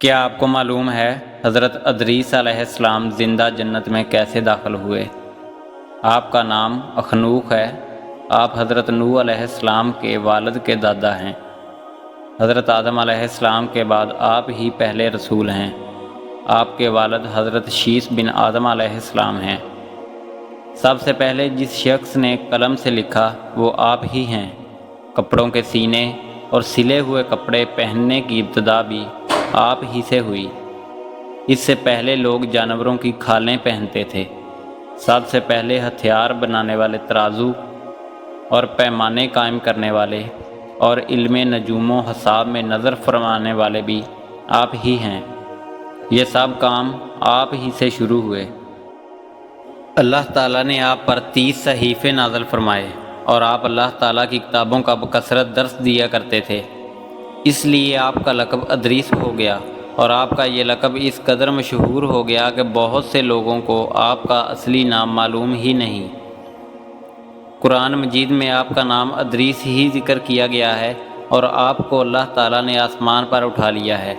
کیا آپ کو معلوم ہے حضرت ادریس علیہ السلام زندہ جنت میں کیسے داخل ہوئے؟ آپ کا نام اخنوخ ہے۔ آپ حضرت نوح علیہ السلام کے والد کے دادا ہیں۔ حضرت آدم علیہ السلام کے بعد آپ ہی پہلے رسول ہیں۔ آپ کے والد حضرت شیث بن آدم علیہ السلام ہیں۔ سب سے پہلے جس شخص نے قلم سے لکھا وہ آپ ہی ہیں۔ کپڑوں کے سینے اور سلے ہوئے کپڑے پہننے کی ابتدا بھی آپ ہی سے ہوئی۔ اس سے پہلے لوگ جانوروں کی کھالیں پہنتے تھے۔ سب سے پہلے ہتھیار بنانے والے ترازو اور پیمانے قائم کرنے والے اور علم نجوم و حساب میں نظر فرمانے والے بھی آپ ہی ہیں۔ یہ سب کام آپ ہی سے شروع ہوئے۔ اللہ تعالیٰ نے آپ پر 30 صحیفے نازل فرمائے اور آپ اللہ تعالیٰ کی کتابوں کا بکثرت درس دیا کرتے تھے۔ اس لیے آپ کا لقب ادریس ہو گیا، اور آپ کا یہ لقب اس قدر مشہور ہو گیا کہ بہت سے لوگوں کو آپ کا اصلی نام معلوم ہی نہیں۔ قرآن مجید میں آپ کا نام ادریس ہی ذکر کیا گیا ہے، اور آپ کو اللہ تعالیٰ نے آسمان پر اٹھا لیا ہے۔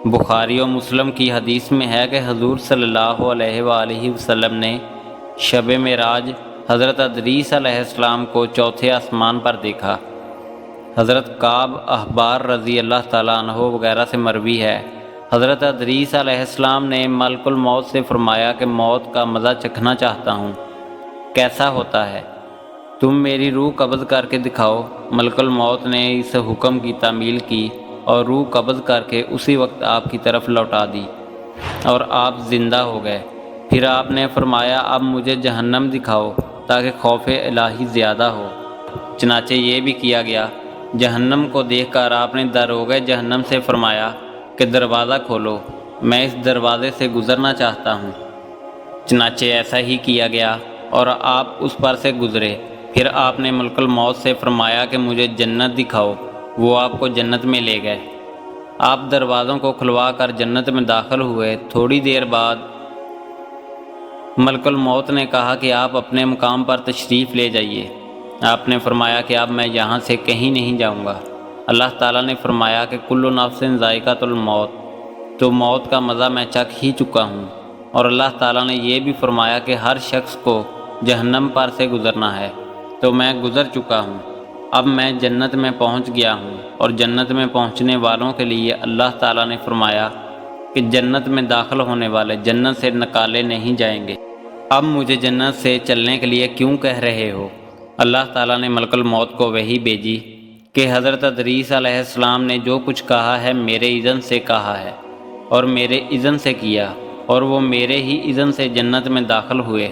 بخاری و مسلم کی حدیث میں ہے کہ حضور صلی اللہ علیہ وآلہ وسلم نے شب معراج حضرت ادریس علیہ السلام کو چوتھے آسمان پر دیکھا۔ حضرت کعب احبار رضی اللہ تعالیٰ عنہ وغیرہ سے مروی ہے، حضرت ادریس علیہ السلام نے ملک الموت سے فرمایا کہ موت کا مزہ چکھنا چاہتا ہوں، کیسا ہوتا ہے؟ تم میری روح قبض کر کے دکھاؤ۔ ملک الموت نے اس حکم کی تعمیل کی اور روح قبض کر کے اسی وقت آپ کی طرف لوٹا دی اور آپ زندہ ہو گئے۔ پھر آپ نے فرمایا اب مجھے جہنم دکھاؤ تاکہ خوف الہی زیادہ ہو۔ چنانچہ یہ بھی کیا گیا۔ جہنم کو دیکھ کر آپ نے داروغہ جہنم سے فرمایا کہ دروازہ کھولو، میں اس دروازے سے گزرنا چاہتا ہوں۔ چنانچہ ایسا ہی کیا گیا اور آپ اس پر سے گزرے۔ پھر آپ نے ملک الموت سے فرمایا کہ مجھے جنت دکھاؤ، وہ آپ کو جنت میں لے گئے۔ آپ دروازوں کو کھلوا کر جنت میں داخل ہوئے۔ تھوڑی دیر بعد ملک الموت نے کہا کہ آپ اپنے مقام پر تشریف لے جائیے۔ آپ نے فرمایا کہ اب میں یہاں سے کہیں نہیں جاؤں گا۔ اللہ تعالیٰ نے فرمایا کہ کل نفس ذائقۃ الموت، تو موت کا مزہ میں چکھ ہی چکا ہوں۔ اور اللہ تعالیٰ نے یہ بھی فرمایا کہ ہر شخص کو جہنم پر سے گزرنا ہے، تو میں گزر چکا ہوں۔ اب میں جنت میں پہنچ گیا ہوں، اور جنت میں پہنچنے والوں کے لیے اللہ تعالیٰ نے فرمایا کہ جنت میں داخل ہونے والے جنت سے نکالے نہیں جائیں گے۔ اب مجھے جنت سے چلنے کے لیے کیوں کہہ رہے ہو؟ اللہ تعالیٰ نے ملک الموت کو وحی بھیجی کہ حضرت ادریس علیہ السلام نے جو کچھ کہا ہے میرے اذن سے کہا ہے اور میرے اذن سے کیا، اور وہ میرے ہی اذن سے جنت میں داخل ہوئے،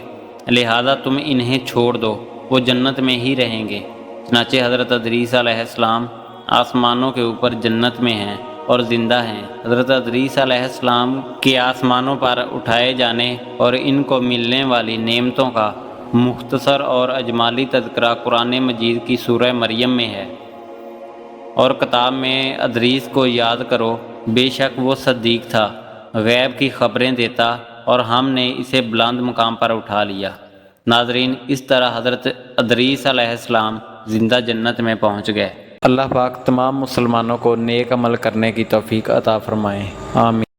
لہذا تم انہیں چھوڑ دو، وہ جنت میں ہی رہیں گے۔ چنانچہ حضرت ادریس علیہ السلام آسمانوں کے اوپر جنت میں ہیں اور زندہ ہیں۔ حضرت ادریس علیہ السلام کے آسمانوں پر اٹھائے جانے اور ان کو ملنے والی نعمتوں کا مختصر اور اجمالی تذکرہ قرآن مجید کی سورہ مریم میں ہے۔ اور کتاب میں ادریس کو یاد کرو، بے شک وہ صدیق تھا، غیب کی خبریں دیتا، اور ہم نے اسے بلند مقام پر اٹھا لیا۔ ناظرین، اس طرح حضرت ادریس علیہ السلام زندہ جنت میں پہنچ گئے۔ اللہ پاک تمام مسلمانوں کو نیک عمل کرنے کی توفیق عطا فرمائے، آمین۔